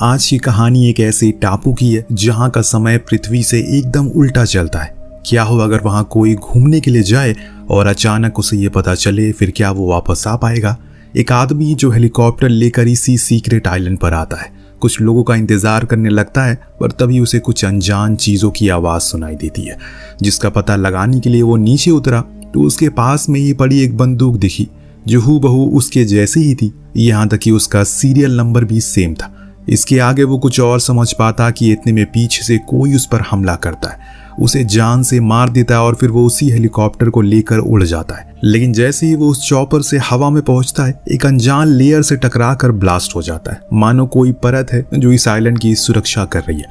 आज की कहानी एक ऐसे टापू की है जहां का समय पृथ्वी से एकदम उल्टा चलता है। क्या हो अगर वहां कोई घूमने के लिए जाए और अचानक उसे ये पता चले, फिर क्या वो वापस आ पाएगा? एक आदमी जो हेलीकॉप्टर लेकर इसी सीक्रेट आइलैंड पर आता है, कुछ लोगों का इंतजार करने लगता है, पर तभी उसे कुछ अनजान चीजों की आवाज सुनाई देती है। जिसका पता लगाने के लिए वो नीचे उतरा तो उसके पास में ही पड़ी एक बंदूक दिखी जो हूबहू उसके जैसी ही थी, यहाँ तक कि उसका सीरियल नंबर भी सेम था। इसके आगे वो कुछ और समझ पाता कि इतने में पीछे से कोई उस पर हमला करता है, उसे जान से मार देता है और फिर वो उसी हेलीकॉप्टर को लेकर उड़ जाता है। लेकिन जैसे ही वो उस चॉपर से हवा में पहुंचता है, एक अनजान लेयर से टकरा कर ब्लास्ट हो जाता है, मानो कोई परत है जो इस आइलैंड की सुरक्षा कर रही है।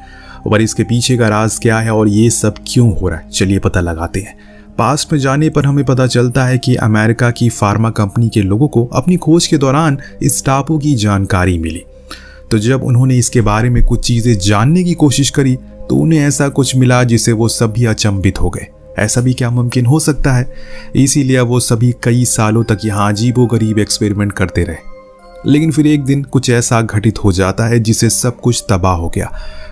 और इसके पीछे का राज क्या है और ये सब क्यों हो रहा है, चलिए पता लगाते हैं। पास्ट में जाने पर हमें पता चलता है कि अमेरिका की फार्मा कंपनी के लोगों को अपनी खोज के दौरान इस टापू की जानकारी मिली। तो जब उन्होंने इसके बारे में कुछ चीजें जानने की कोशिश करी तो उन्हें ऐसा कुछ मिला जिसे वो सभी अचंभित हो गए। ऐसा भी क्या मुमकिन हो सकता है? इसीलिए वो सभी कई सालों तक यहाँ अजीबोगरीब एक्सपेरिमेंट करते रहे। लेकिन फिर एक दिन कुछ ऐसा घटित हो जाता है जिससे सब कुछ तबाह हो गया।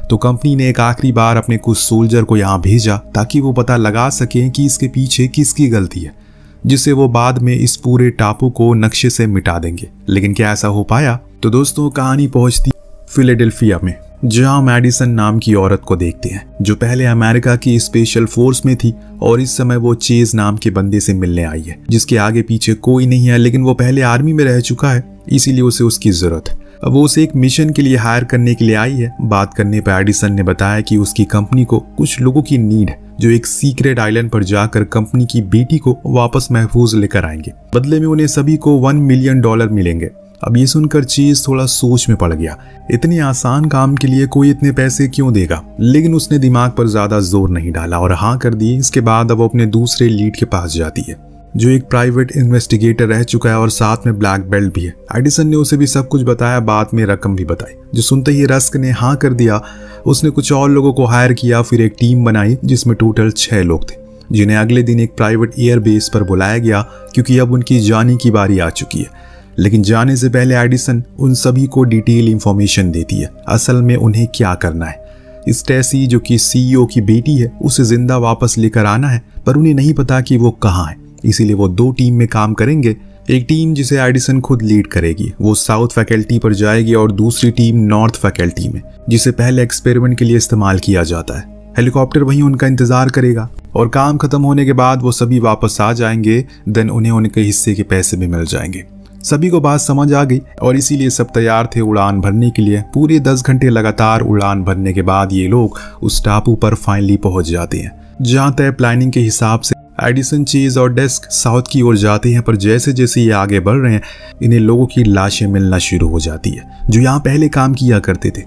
तो कंपनी ने एक आखिरी बार अपने कुछ सोल्जर को यहाँ भेजा ताकि वो पता लगा सकें कि इसके पीछे किसकी गलती है, जिससे वो बाद में इस पूरे टापू को नक्शे से मिटा देंगे। लेकिन क्या ऐसा हो पाया? तो दोस्तों कहानी पहुंचती फिलाडेल्फिया में, जहां मैडिसन नाम की औरत को देखते हैं जो पहले अमेरिका की स्पेशल फोर्स में थी और इस समय वो चेज नाम के बंदे से मिलने आई है, जिसके आगे पीछे कोई नहीं है, लेकिन वो पहले आर्मी में रह चुका है, इसीलिए उसे उसकी जरूरत है। अब वो उसे एक मिशन के लिए हायर करने के लिए आई है। बात करने पर एडिसन ने बताया कि उसकी कंपनी को कुछ लोगों की नीड है जो एक सीक्रेट आइलैंड पर जाकर कंपनी की बेटी को वापस महफूज लेकर आएंगे। बदले में उन्हें सभी को $1 मिलियन मिलेंगे। अब ये सुनकर चीज थोड़ा सोच में पड़ गया। इतने आसान काम के लिए कोई इतने पैसे क्यों देगा? लेकिन उसने दिमाग पर ज्यादा जोर नहीं डाला और हाँ कर दी। इसके बाद अब वो अपने दूसरे लीड के पास जाती है जो एक प्राइवेट इन्वेस्टिगेटर रह चुका है और साथ में ब्लैक बेल्ट भी है। एडिसन ने उसे भी सब कुछ बताया, बाद में रकम भी बताई। जो सुनते ही रस्क ने हाँ कर दिया। उसने कुछ और लोगों को हायर किया, फिर एक टीम बनाई जिसमें टोटल 6 लोग थे, जिन्हें अगले दिन एक प्राइवेट एयरबेस पर बुलाया गया क्योंकि अब उनकी जाने की बारी आ चुकी है। लेकिन जाने से पहले एडिसन उन सभी को डिटेल इंफॉर्मेशन देती है, असल में उन्हें क्या करना है। स्टेसी जो कि सीईओ की बेटी है, उसे जिंदा वापस लेकर आना है, पर उन्हें नहीं पता कि वो कहाँ है। इसीलिए वो 2 टीम में काम करेंगे। एक टीम जिसे एडिसन खुद लीड करेगी, वो साउथ फैकल्टी पर जाएगी, और दूसरी टीम नॉर्थ फैकल्टी में, जिसे पहले एक्सपेरिमेंट के लिए इस्तेमाल किया जाता है। हेलीकॉप्टर वहीं उनका इंतजार करेगा और काम खत्म होने के बाद वो सभी वापस आ जाएंगे। देन उन्हें उनके हिस्से के पैसे भी मिल जाएंगे। सभी को बात समझ आ गई और इसीलिए सब तैयार थे उड़ान भरने के लिए। पूरे 10 घंटे लगातार उड़ान भरने के बाद ये लोग उस टापू पर फाइनली पहुंच जाते हैं, जहां तय प्लानिंग के हिसाब से एडिसन, चेज और डेस्क साउथ की ओर जाते हैं। पर जैसे जैसे ये आगे बढ़ रहे हैं, इन्हें लोगों की लाशें मिलना शुरू हो जाती है जो यहाँ पहले काम किया करते थे,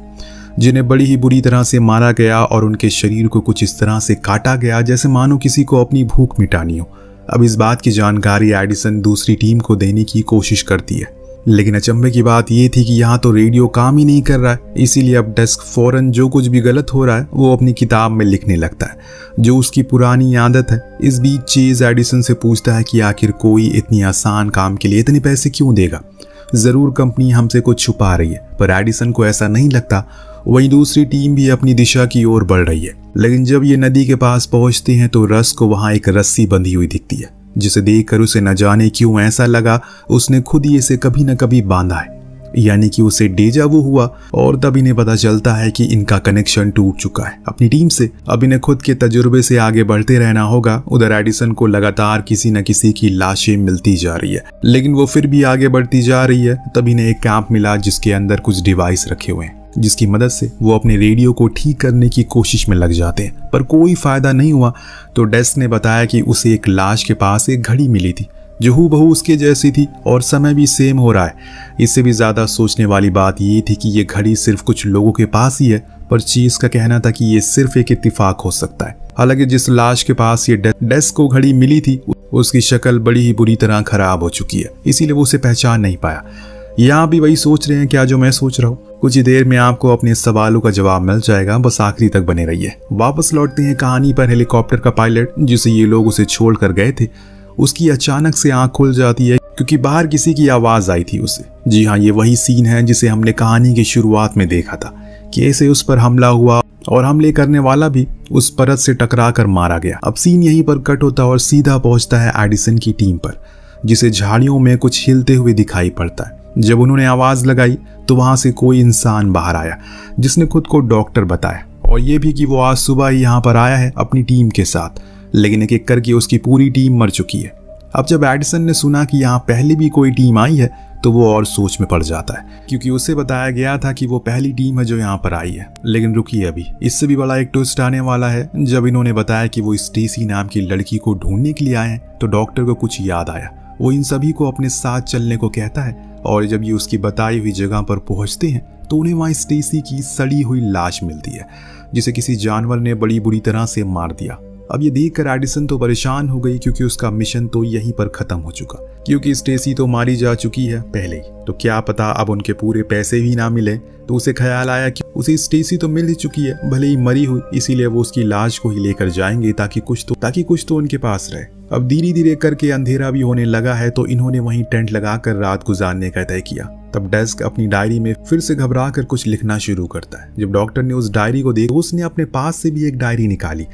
जिन्हें बड़ी ही बुरी तरह से मारा गया और उनके शरीर को कुछ इस तरह से काटा गया जैसे मानो किसी को अपनी भूख मिटानी हो। अब इस बात की जानकारी एडिसन दूसरी टीम को देने की कोशिश करती है, लेकिन अचंभे की बात यह थी कि यहाँ तो रेडियो काम ही नहीं कर रहा है। इसीलिए अब डेस्क फौरन जो कुछ भी गलत हो रहा है वो अपनी किताब में लिखने लगता है, जो उसकी पुरानी आदत है। इस बीच चेज एडिसन से पूछता है कि आखिर कोई इतनी आसान काम के लिए इतने पैसे क्यों देगा? जरूर कंपनी हमसे कुछ छुपा रही है, पर एडिसन को ऐसा नहीं लगता। वहीं दूसरी टीम भी अपनी दिशा की ओर बढ़ रही है। लेकिन जब ये नदी के पास पहुंचते हैं तो रस को वहां एक रस्सी बंधी हुई दिखती है, जिसे देखकर उसे न जाने क्यों ऐसा लगा उसने खुद ही इसे कभी न कभी बांधा है, यानी कि उसे डेजा वू हुआ। और तब इन्हें पता चलता है कि इनका कनेक्शन टूट चुका है अपनी टीम से। अब इन्हें खुद के तजुर्बे से आगे बढ़ते रहना होगा। उधर एडिसन को लगातार किसी न किसी की लाशें मिलती जा रही है, लेकिन वो फिर भी आगे बढ़ती जा रही है। तब इन्हें एक कैंप मिला जिसके अंदर कुछ डिवाइस रखे हुए हैं, जिसकी मदद से वो अपने रेडियो को ठीक करने की कोशिश में लग जाते हैं, पर कोई फायदा नहीं हुआ। तो डेस्क ने बताया कि उसे एक लाश के पास एक घड़ी मिली थी जो हूबहू उसके जैसी थी और समय भी सेम हो रहा है। इससे भी ज्यादा सोचने वाली बात ये थी कि ये घड़ी सिर्फ कुछ लोगों के पास ही है, पर चीज का कहना था कि ये सिर्फ एक इत्तेफाक हो सकता है। हालांकि जिस लाश के पास ये डेस्क को घड़ी मिली थी उसकी शक्ल बड़ी ही बुरी तरह खराब हो चुकी है, इसीलिए वो उसे पहचान नहीं पाया। यहाँ भी वही सोच रहे हैं क्या जो मैं सोच रहा हूँ। कुछ ही देर में आपको अपने सवालों का जवाब मिल जाएगा, बस आखिरी तक बने रहिए। वापस लौटते हैं कहानी पर। हेलीकॉप्टर का पायलट जिसे ये लोग उसे छोड़ कर गए थे, उसकी अचानक से आंख खुल जाती है क्योंकि बाहर किसी की आवाज आई थी उसे। जी हाँ, ये वही सीन है जिसे हमने कहानी की शुरुआत में देखा था कि ऐसे उस पर हमला हुआ और हमले करने वाला भी उस परत से टकरा कर मारा गया। अब सीन यहीं पर कट होता है और सीधा पहुंचता है एडिसन की टीम पर, जिसे झाड़ियों में कुछ हिलते हुए दिखाई पड़ता है। जब उन्होंने आवाज लगाई तो वहां से कोई इंसान बाहर आया जिसने खुद को डॉक्टर बताया, और ये भी कि वो आज सुबह ही यहाँ पर आया है अपनी टीम के साथ, लेकिन एक एक करके उसकी पूरी टीम मर चुकी है। अब जब एडिसन ने सुना कि यहाँ पहले भी कोई टीम आई है तो वो और सोच में पड़ जाता है, क्योंकि उसे बताया गया था कि वो पहली टीम है जो यहाँ पर आई है। लेकिन रुकिए, अभी इससे भी बड़ा एक ट्विस्ट आने वाला है। जब इन्होंने बताया कि वो स्टेसी नाम की लड़की को ढूंढने के लिए आए हैं तो डॉक्टर को कुछ याद आया। वो इन सभी को अपने साथ चलने को कहता है, और जब ये उसकी बताई हुई जगह पर पहुंचते हैं तो उन्हें वहाँ स्टेसी की सड़ी हुई लाश मिलती है, जिसे किसी जानवर ने बड़ी बुरी तरह से मार दिया। अब ये देखकर एडिसन तो परेशान हो गई, क्योंकि उसका मिशन तो यहीं पर खत्म हो चुका, क्योंकि स्टेसी तो मारी जा चुकी है पहले ही। तो क्या पता अब उनके पूरे पैसे भी ना मिले। तो उसे ख्याल आया कि उसे स्टेसी तो मिल ही चुकी है, भले ही मरी हुई, इसीलिए वो उसकी लाश को ही लेकर जाएंगे ताकि कुछ तो उनके पास रहे। अब धीरे धीरे करके अंधेरा भी होने लगा है, तो इन्होंने वहीं टेंट लगाकर रात गुजारने का तय किया। तब डेस्क अपनी डायरी में फिर से घबरा कर कुछ लिखना शुरू करता है। जब डॉक्टर ने उस डायरी को देखा, उसने अपने पास से भी एक डायरी निकाली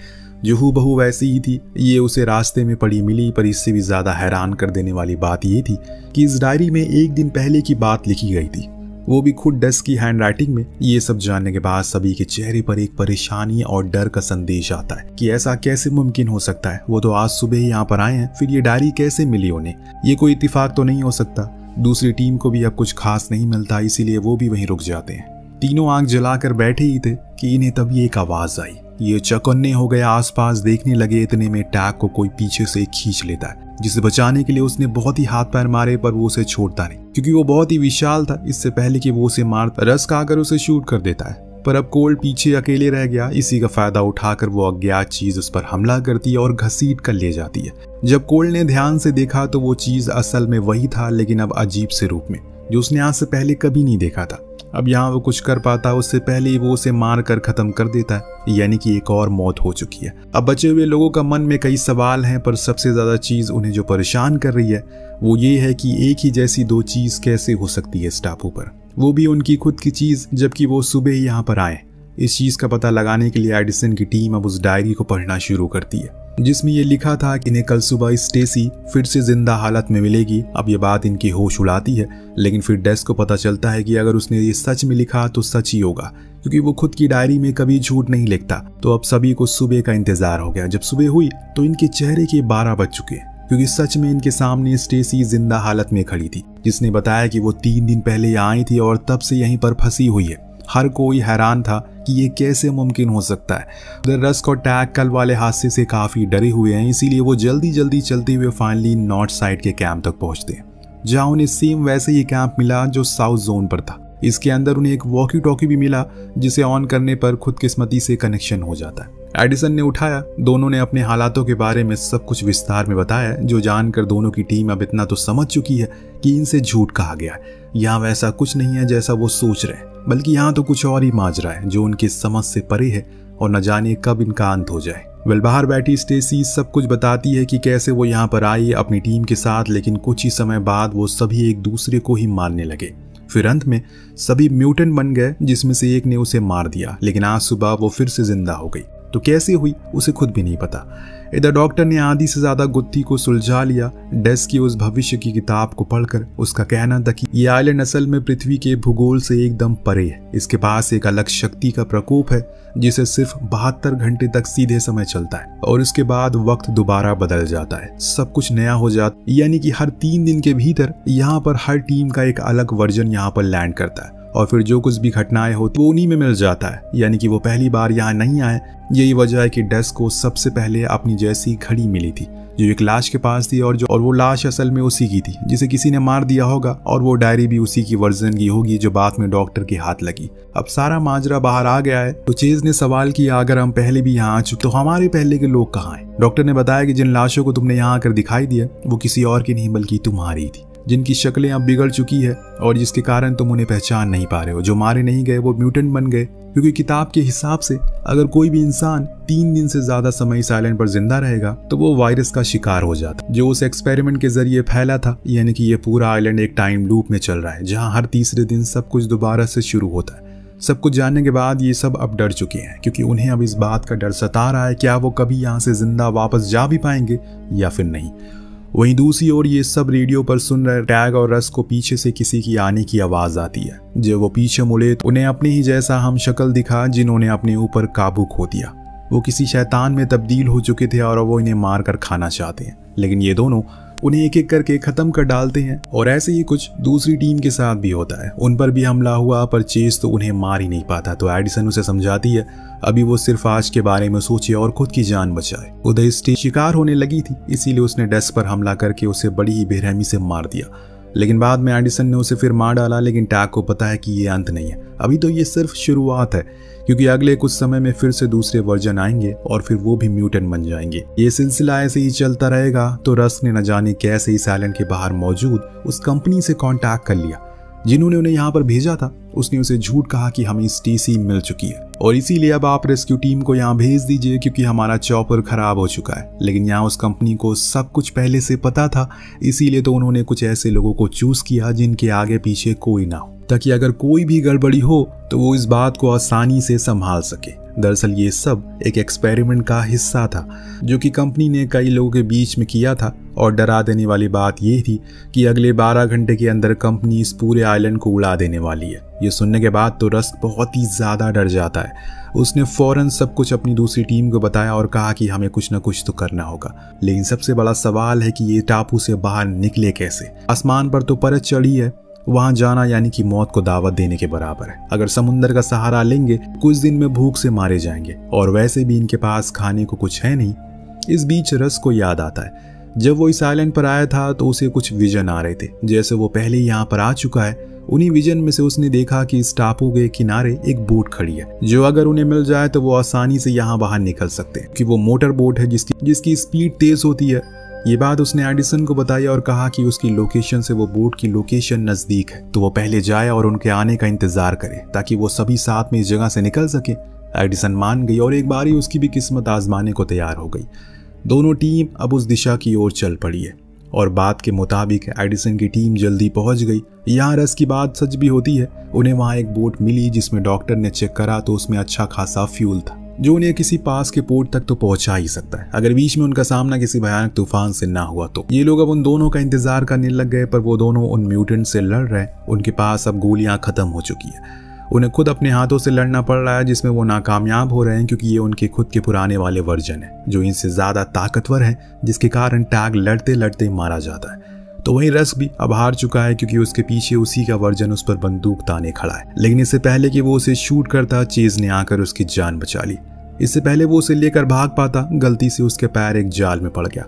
जो हूबहू वैसी ही थी। ये उसे रास्ते में पड़ी मिली, पर इससे भी ज्यादा हैरान कर देने वाली बात ये थी कि इस डायरी में एक दिन पहले की बात लिखी गई थी, वो भी खुद डेस्क की हैंडराइटिंग में। ये सब जानने के बाद सभी के चेहरे पर एक परेशानी और डर का संदेश आता है कि ऐसा कैसे मुमकिन हो सकता है। वो तो आज सुबह ही यहाँ पर आए हैं, फिर ये डायरी कैसे मिली उन्हें? ये कोई इत्तेफाक तो नहीं हो सकता। दूसरी टीम को भी अब कुछ खास नहीं मिलता, इसीलिए वो भी वहीं रुक जाते हैं। तीनों आंख जलाकर बैठे ही थे कि इन्हें तभी एक आवाज आई। ये चौकन्ने हो गए, आसपास देखने लगे। इतने में टैग को कोई पीछे से खींच लेता है, जिसे बचाने के लिए उसने बहुत ही हाथ पैर मारे, पर वो उसे छोड़ता नहीं, क्योंकि वो बहुत ही विशाल था। इससे पहले कि वो उसे मार, रस्क आकर उसे शूट कर देता है। पर अब कोल पीछे अकेले रह गया। इसी का फायदा उठाकर वो अज्ञात चीज उस पर हमला करती है और घसीट कर ले जाती है। जब कोल ने ध्यान से देखा तो वो चीज असल में वही था, लेकिन अब अजीब से रूप में, जो उसने आज से पहले कभी नहीं देखा था। अब यहाँ वो कुछ कर पाता, उससे पहले ही वो उसे मार कर खत्म कर देता है, यानी कि एक और मौत हो चुकी है। अब बचे हुए लोगों का मन में कई सवाल हैं, पर सबसे ज्यादा चीज उन्हें जो परेशान कर रही है वो ये है कि एक ही जैसी दो चीज कैसे हो सकती है इस टापू पर, वो भी उनकी खुद की चीज, जबकि वो सुबह ही यहाँ पर आए। इस चीज का पता लगाने के लिए एडिसन की टीम अब उस डायरी को पढ़ना शुरू करती है, जिसमें ये लिखा था कि इन्हें कल सुबह स्टेसी फिर से जिंदा हालत में मिलेगी। अब ये बात इनकी होश उड़ाती है, लेकिन फिर डेस्क को पता चलता है कि अगर उसने ये सच में लिखा तो सच ही होगा, क्योंकि वो खुद की डायरी में कभी झूठ नहीं लिखता। तो अब सभी को सुबह का इंतजार हो गया। जब सुबह हुई तो इनके चेहरे के 12 बज चुके, क्योंकि सच में इनके सामने स्टेसी जिंदा हालत में खड़ी थी, जिसने बताया कि वो 3 दिन पहले यहाँ आई थी और तब से यहीं पर फंसी हुई है। हर कोई हैरान था कि ये कैसे मुमकिन हो सकता है। उधर रस्क और टैग कल वाले हादसे से काफी डरे हुए हैं, इसीलिए वो जल्दी जल्दी चलते हुए फाइनली नॉर्थ साइड के कैंप तक पहुंचते हैं, जहां उन्हें सेम वैसे ही कैंप मिला जो साउथ जोन पर था। इसके अंदर उन्हें एक वॉकी टॉकी भी मिला, जिसे ऑन करने पर खुदकिस्मती से कनेक्शन हो जाता है। एडिसन ने उठाया। दोनों ने अपने हालातों के बारे में सब कुछ विस्तार में बताया, जो जानकर दोनों की टीम अब इतना तो समझ चुकी है कि इनसे झूठ कहा गया है। यहाँ वैसा कुछ नहीं है जैसा वो सोच रहे हैं, बल्कि यहाँ तो कुछ और ही माजरा है जो उनकी समझ से परे है, और न जाने कब इनका अंत हो जाए। बाहर बैठी स्टेसी सब कुछ बताती है कि कैसे वो यहाँ पर आई अपनी टीम के साथ, लेकिन कुछ ही समय बाद वो सभी एक दूसरे को ही मारने लगे। फिर अंत में सभी म्यूटेंट बन गए, जिसमें से एक ने उसे मार दिया, लेकिन आज सुबह वो फिर से जिंदा हो गई। तो कैसे हुई उसे खुद भी नहीं पता। इधर डॉक्टर ने आधी से ज्यादा गुत्थी को सुलझा लिया। डेस्क की उस भविष्य की किताब को पढ़कर उसका कहना था कि ये आइलैंड असल में पृथ्वी के भूगोल से एकदम परे है। इसके पास एक अलग शक्ति का प्रकोप है, जिसे सिर्फ 72 घंटे तक सीधे समय चलता है, और इसके बाद वक्त दोबारा बदल जाता है, सब कुछ नया हो जाता, यानी कि हर 3 दिन के भीतर यहाँ पर हर टीम का एक अलग वर्जन यहाँ पर लैंड करता है, और फिर जो कुछ भी घटनाएं होती वो उन्हीं में मिल जाता है। यानी कि वो पहली बार यहाँ नहीं आए। यही वजह है कि डेस्क को सबसे पहले अपनी जैसी घड़ी मिली थी, जो एक लाश के पास थी, और वो लाश असल में उसी की थी जिसे किसी ने मार दिया होगा, और वो डायरी भी उसी की वर्जन की होगी जो बाद में डॉक्टर के हाथ लगी। अब सारा माजरा बाहर आ गया है। तो चेज ने सवाल किया, अगर हम पहले भी यहाँ आ चुके तो हमारे पहले के लोग कहाँ हैं? डॉक्टर ने बताया कि जिन लाशों को तुमने यहाँ आकर दिखाई दिया वो किसी और की नहीं बल्कि तुम्हारी थी। जिनकी शक्लें अब बिगड़ चुकी है और जिसके कारण तुम उन्हें पहचान नहीं पा रहे हो। जो मारे नहीं गए वो म्यूटेंट बन गए, क्योंकि किताब के हिसाब से अगर कोई भी इंसान 3 दिन से ज्यादा समय इस आइलैंड पर जिंदा रहेगा तो वो वायरस का शिकार हो जाता, जो उस एक्सपेरिमेंट के जरिए फैला था। यानी कि ये पूरा आइलैंड एक टाइम लूप में चल रहा है, जहाँ हर तीसरे दिन सब कुछ दोबारा से शुरू होता है। सब कुछ जानने के बाद ये सब अब डर चुके हैं, क्योंकि उन्हें अब इस बात का डर सता रहा है क्या वो कभी यहाँ से जिंदा वापस जा भी पाएंगे या फिर नहीं। वहीं दूसरी ओर ये सब रेडियो पर सुन रहे टैग और रस को पीछे से किसी की आने की आवाज आती है। जब वो पीछे मुड़े तो उन्हें अपने ही जैसा हम शक्ल दिखा जिन्होंने अपने ऊपर काबू खो दिया। वो किसी शैतान में तब्दील हो चुके थे और वो इन्हें मार कर खाना चाहते हैं, लेकिन ये दोनों उन्हें एक एक करके खत्म कर डालते हैं। और ऐसे ही कुछ दूसरी टीम के साथ भी होता है। उन पर भी हमला हुआ, पर चेज तो उन्हें मार ही नहीं पाता। तो एडिसन उसे समझाती है अभी वो सिर्फ आज के बारे में सोचे और खुद की जान बचाए। उधर स्टेज शिकार होने लगी थी, इसीलिए उसने डेस्क पर हमला करके उसे बड़ी ही बेरहमी से मार दिया। लेकिन बाद में एडिसन ने उसे फिर मार डाला। लेकिन टैग को पता है कि ये अंत नहीं है, अभी तो ये सिर्फ शुरुआत है, क्योंकि अगले कुछ समय में फिर से दूसरे वर्जन आएंगे और फिर वो भी म्यूटेंट बन जाएंगे। ये सिलसिला ऐसे ही चलता रहेगा। तो रस्क ने न जाने कैसे इस आइलैंड के बाहर मौजूद उस कंपनी से कांटेक्ट कर लिया जिन्होंने उन्हें यहाँ पर भेजा था। उसने उसे झूठ कहा कि हमें स्टेसी मिल चुकी है और इसीलिए अब आप रेस्क्यू टीम को यहाँ भेज दीजिए, क्योंकि हमारा चॉपर खराब हो चुका है। लेकिन यहाँ उस कंपनी को सब कुछ पहले से पता था, इसीलिए तो उन्होंने कुछ ऐसे लोगों को चूज किया जिनके आगे पीछे कोई ना हो, ताकि अगर कोई भी गड़बड़ी हो तो वो इस बात को आसानी से संभाल सके। दरअसल ये सब एक एक्सपेरिमेंट का हिस्सा था जो कि कंपनी ने कई लोगों के बीच में किया था। और डरा देने वाली बात ये थी कि अगले 12 घंटे के अंदर कंपनी इस पूरे आइलैंड को उड़ा देने वाली है। ये सुनने के बाद तो रस्क बहुत ही ज्यादा डर जाता है। उसने फौरन सब कुछ अपनी दूसरी टीम को बताया और कहा कि हमें कुछ न कुछ तो करना होगा। लेकिन सबसे बड़ा सवाल है कि ये टापू से बाहर निकले कैसे। आसमान पर तो परत चढ़ी है, वहां जाना यानी कि मौत को दावत देने के बराबर है। अगर समुंदर का सहारा लेंगे कुछ दिन में भूख से मारे जाएंगे, और वैसे भी इनके पास खाने को कुछ है नहीं। इस बीच रस को याद आता है जब वो इस आइलैंड पर आया था तो उसे कुछ विजन आ रहे थे, जैसे वो पहले ही यहाँ पर आ चुका है। उन्हीं विजन में से उसने देखा कि इस टापू के किनारे एक बोट खड़ी है, जो अगर उन्हें मिल जाए तो वो आसानी से यहाँ बाहर निकल सकते हैं, कि वो मोटर बोट है जिसकी स्पीड तेज होती है। ये बात उसने एडिसन को बताई और कहा कि उसकी लोकेशन से वो बोट की लोकेशन नजदीक है, तो वो पहले जाए और उनके आने का इंतजार करे ताकि वो सभी साथ में इस जगह से निकल सके। एडिसन मान गई और एक बार ही उसकी भी किस्मत आजमाने को तैयार हो गई। दोनों टीम अब उस दिशा की ओर चल पड़ी है और बात के मुताबिक एडिसन की टीम जल्दी पहुंच गई। यहाँ रस की बात सच भी होती है। उन्हें वहाँ एक बोट मिली जिसमें डॉक्टर ने चेक करा तो उसमें अच्छा खासा फ्यूल था, जो उन्हें किसी पास के पोर्ट तक तो पहुंचा ही सकता है, अगर बीच में उनका सामना किसी भयानक तूफान से ना हुआ तो। ये लोग अब उन दोनों का इंतजार करने लग गए, पर वो दोनों उन म्यूटेंट से लड़ रहे हैं। उनके पास अब गोलियां खत्म हो चुकी है। उन्हें खुद अपने हाथों से लड़ना पड़ रहा है, जिसमें वो नाकामयाब हो रहे हैं, क्योंकि ये उनके खुद के पुराने वाले वर्जन है जो इनसे ज्यादा ताकतवर है, जिसके कारण टैग लड़ते लड़ते मारा जाता है। तो वहीं रस्क भी अब हार चुका है, क्योंकि उसके पीछे उसी का वर्जन उस पर बंदूक ताने खड़ा है। लेकिन इससे पहले कि वो उसे शूट करता, चेज ने आकर उसकी जान बचा ली। इससे पहले वो उसे लेकर भाग पाता, गलती से उसके पैर एक जाल में पड़ गया,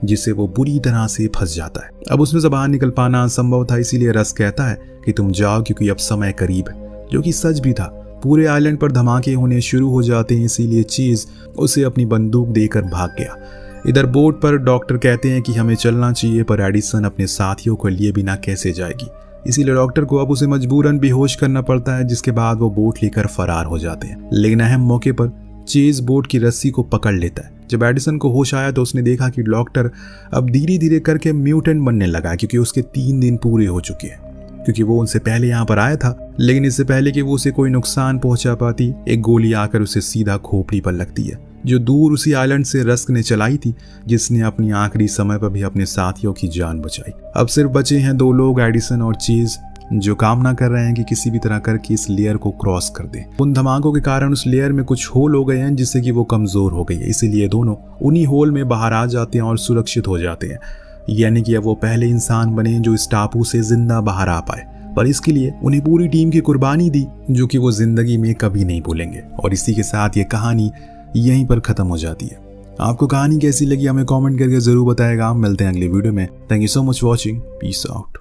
जिससे वो बुरी तरह से फंस जाता है। अब उसमें से बाहर निकल पाना असंभव था, इसीलिए रस्क कहता है कि तुम जाओ, क्योंकि अब समय करीब है, जो कि सच भी था। पूरे आइलैंड पर धमाके होने शुरू हो जाते हैं, इसीलिए चीज उसे अपनी बंदूक देकर भाग गया। इधर बोट पर डॉक्टर कहते हैं कि हमें चलना चाहिए, पर एडिसन अपने साथियों को लिए बिना कैसे जाएगी, इसीलिए डॉक्टर को अब उसे मजबूरन बेहोश करना पड़ता है, जिसके बाद वो बोट लेकर फरार हो जाते हैं। लेकिन अहम मौके पर चेज बोट की रस्सी को पकड़ लेता है। जब एडिसन को होश आया तो उसने देखा कि डॉक्टर अब धीरे धीरे करके म्यूटेंट बनने लगा, क्योंकि उसके 3 दिन पूरे हो चुके हैं, क्योंकि वो उनसे पहले यहाँ पर आया था। लेकिन इससे पहले कि वो उसे कोई नुकसान पहुंचा पाती, एक गोली आकर उसे सीधा खोपड़ी पर लगती है, जो दूर उसी आइलैंड से रस्क ने चलाई थी, जिसने अपनी आखिरी समय पर भी अपने साथियों की जान बचाई। अब सिर्फ बचे हैं 2 लोग, एडिसन और चीज, जो कामना कर रहे हैं कि किसी भी तरह करके इस लेयर को क्रॉस कर दें। उन धमाकों के कारण उस लेयर में कुछ होल हो गए हैं, जिससे कि वो कमजोर हो गई है, इसीलिए दोनों उन्हीं होल में बाहर आ जाते हैं और सुरक्षित हो जाते हैं। यानी कि अब वो पहले इंसान बने जो इस टापू से जिंदा बाहर आ पाए, पर इसके लिए उन्हें पूरी टीम की कुर्बानी दी, जो कि वो जिंदगी में कभी नहीं भूलेंगे। और इसी के साथ ये कहानी यहीं पर खत्म हो जाती है। आपको कहानी कैसी लगी हमें कमेंट करके जरूर बताएगा। हम मिलते हैं अगले वीडियो में। Thank you so much watching. Peace out.